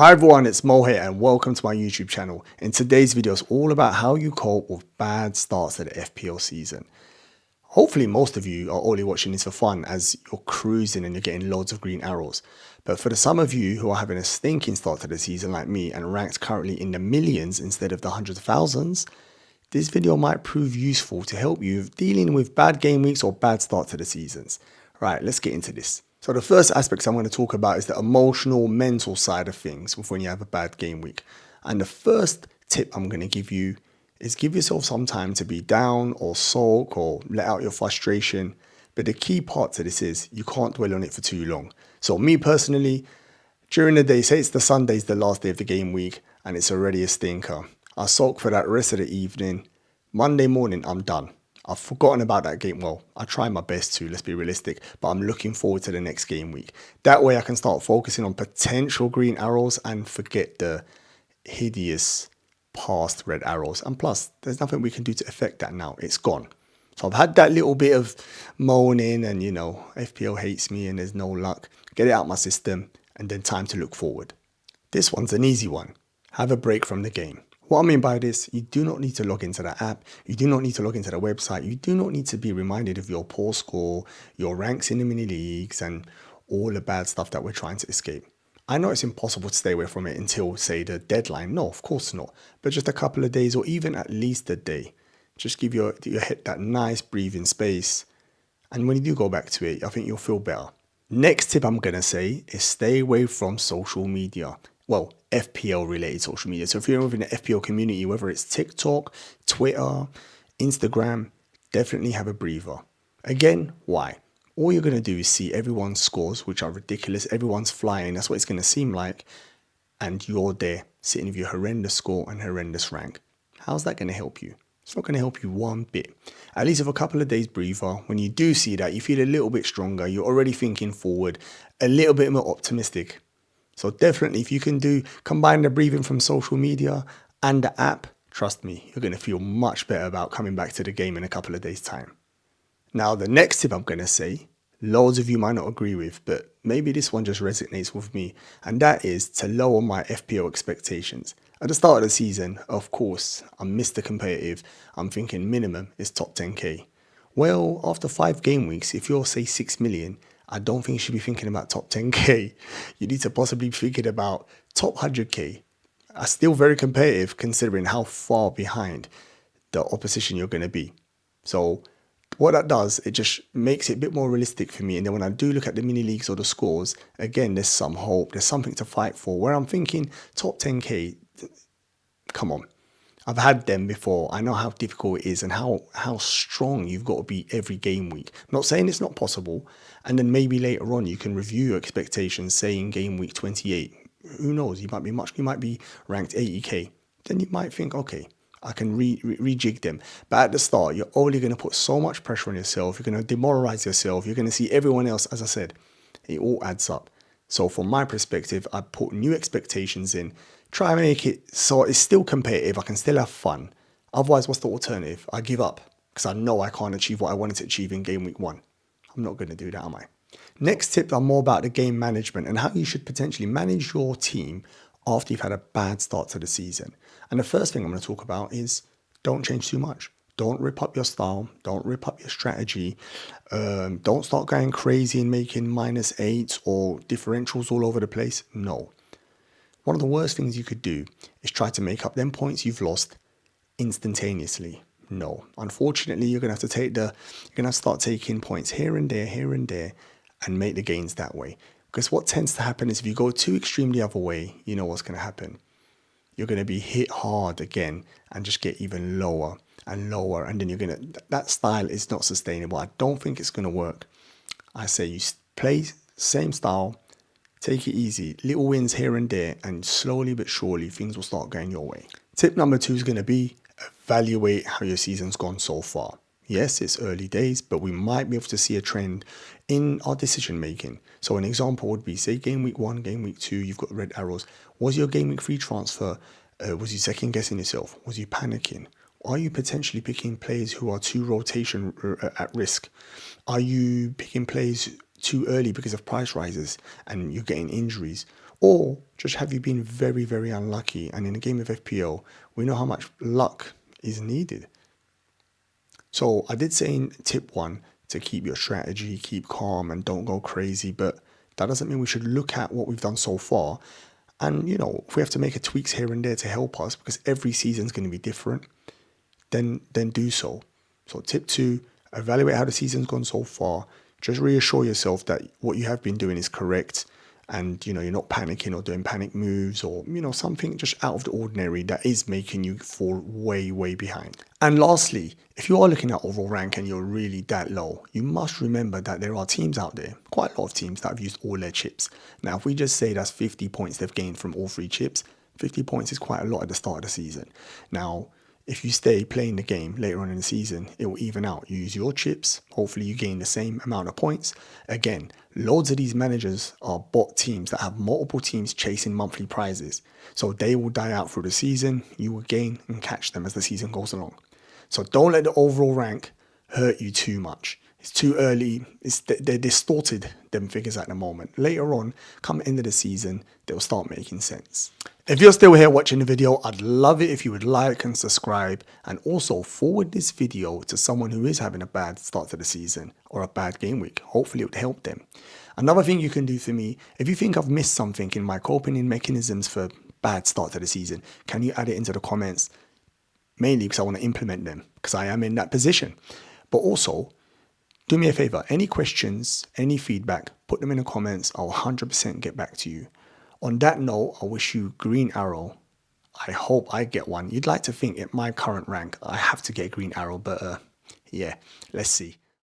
Hi everyone, it's Mo here and welcome to my YouTube channel. In today's video, it's all about how you cope with bad starts to the FPL season. Hopefully most of you are only watching this for fun as you're cruising and you're getting loads of green arrows. But for some of you who are having a stinking start to the season like me and ranked currently in the millions instead of the hundreds of thousands, this video might prove useful to help you dealing with bad game weeks or bad start to the seasons. Right, let's get into this. So the first aspect I'm going to talk about is the emotional, mental side of things when you have a bad game week. And the first tip I'm going to give you is give yourself some time to be down or sulk or let out your frustration. But the key part to this is you can't dwell on it for too long. So me personally, during the day, say it's the Sunday's the last day of the game week and it's already a stinker. I sulk for that rest of the evening. Monday morning, I'm done. I've forgotten about that game. Well, I try my best to, let's be realistic, but I'm looking forward to the next game week. That way I can start focusing on potential green arrows and forget the hideous past red arrows. And plus, there's nothing we can do to affect that now. It's gone. So I've had that little bit of moaning and, FPL hates me and there's no luck. Get it out my system and then time to look forward. This one's an easy one. Have a break from the game. What I mean by this, you do not need to log into the app, you do not need to log into the website, you do not need to be reminded of your poor score, your ranks in the mini leagues, and all the bad stuff that we're trying to escape. I know it's impossible to stay away from it until, say, the deadline. No, of course not. But just a couple of days or even at least a day. Just give your head that nice breathing space. And when you do go back to it, I think you'll feel better. Next tip I'm going to say is stay away from social media. Well, FPL related social media. So if you're within the FPL community, whether it's TikTok, Twitter, Instagram, definitely have a breather. Again, why? All you're going to do is see everyone's scores, which are ridiculous. Everyone's flying. That's what it's going to seem like. And you're there sitting with your horrendous score and horrendous rank. How's that going to help you? It's not going to help you one bit. At least with a couple of days breather, when you do see that, you feel a little bit stronger. You're already thinking forward, a little bit more optimistic. So definitely, if you can combine the breathing from social media and the app, trust me, you're going to feel much better about coming back to the game in a couple of days' time. Now, the next tip I'm going to say, loads of you might not agree with, but maybe this one just resonates with me, and that is to lower my FPL expectations. At the start of the season, of course, I'm Mr. Competitive. I'm thinking minimum is top 10k. Well, after 5 game weeks, if you're, say, 6 million, I don't think you should be thinking about top 10k. You need to possibly be thinking about top 100k. Are still very competitive considering how far behind the opposition you're going to be. So what that does, it just makes it a bit more realistic for me. And then when I do look at the mini leagues or the scores, again, there's some hope. There's something to fight for. Where I'm thinking top 10k, come on. I've had them before. I know how difficult it is and how strong you've got to be every game week. I'm not saying it's not possible. And then maybe later on you can review your expectations, say in game week 28. Who knows? You might be ranked 80k. Then you might think, okay, I can rejig them. But at the start, you're only going to put so much pressure on yourself. You're going to demoralize yourself. You're going to see everyone else. As I said, it all adds up. So from my perspective, I put new expectations in. Try and make it so it's still competitive. I can still have fun. Otherwise, what's the alternative? I give up because I know I can't achieve what I wanted to achieve in game week 1. I'm not going to do that, am I? Next tip are more about the game management and how you should potentially manage your team after you've had a bad start to the season. And the first thing I'm going to talk about is don't change too much. Don't rip up your style. Don't rip up your strategy. Don't start going crazy and making -8s or differentials all over the place. No. One of the worst things you could do is try to make up them points you've lost instantaneously. No. Unfortunately, you're going to have to start taking points here and there, and make the gains that way. Because what tends to happen is if you go too extreme the other way, you know what's going to happen. You're going to be hit hard again and just get even lower and lower. And then that style is not sustainable. I don't think it's going to work. I say you play same style, take it easy, little wins here and there, and slowly but surely things will start going your way. Tip number 2 is going to be evaluate how your season's gone so far. Yes, it's early days, but we might be able to see a trend in our decision making. So an example would be, say, game week 1, game week 2, you've got red arrows. Was your game week 3 transfer, was you second guessing yourself? Was you panicking? Are you potentially picking players who are too rotation at risk? Are you picking players too early because of price rises and you're getting injuries? Or just have you been very, very unlucky? And in a game of FPL, we know how much luck is needed. So I did say in tip 1 to keep your strategy, keep calm and don't go crazy, but that doesn't mean we should look at what we've done so far. And, you know, if we have to make a tweaks here and there to help us, because every season's going to be different, then do so. So tip 2, evaluate how the season's gone so far. Just reassure yourself that what you have been doing is correct, and you know, you're not panicking or doing panic moves, or you know, something just out of the ordinary that is making you fall way behind. And lastly, if you are looking at overall rank and you're really that low, you must remember that there are teams out there, quite a lot of teams, that have used all their chips. Now if we just say that's 50 points they've gained from all 3 chips, 50 points is quite a lot at the start of the season. Now if you stay playing the game later on in the season, it will even out. You use your chips, hopefully you gain the same amount of points. Again, loads of these managers are bot teams that have multiple teams chasing monthly prizes. So they will die out through the season, you will gain and catch them as the season goes along. So don't let the overall rank hurt you too much. It's too early. They're distorted, them figures at the moment. Later on, come end of the season, they'll start making sense. If you're still here watching the video, I'd love it if you would like and subscribe, and also forward this video to someone who is having a bad start to the season or a bad game week. Hopefully it would help them. Another thing you can do for me, if you think I've missed something in my coping mechanisms for bad start to the season, can you add it into the comments? Mainly because I want to implement them, because I am in that position. But also, do me a favor, any questions, any feedback, put them in the comments. I'll 100% get back to you. On that note, I wish you green arrow. I hope I get one. You'd like to think at my current rank, I have to get green arrow, but yeah, let's see.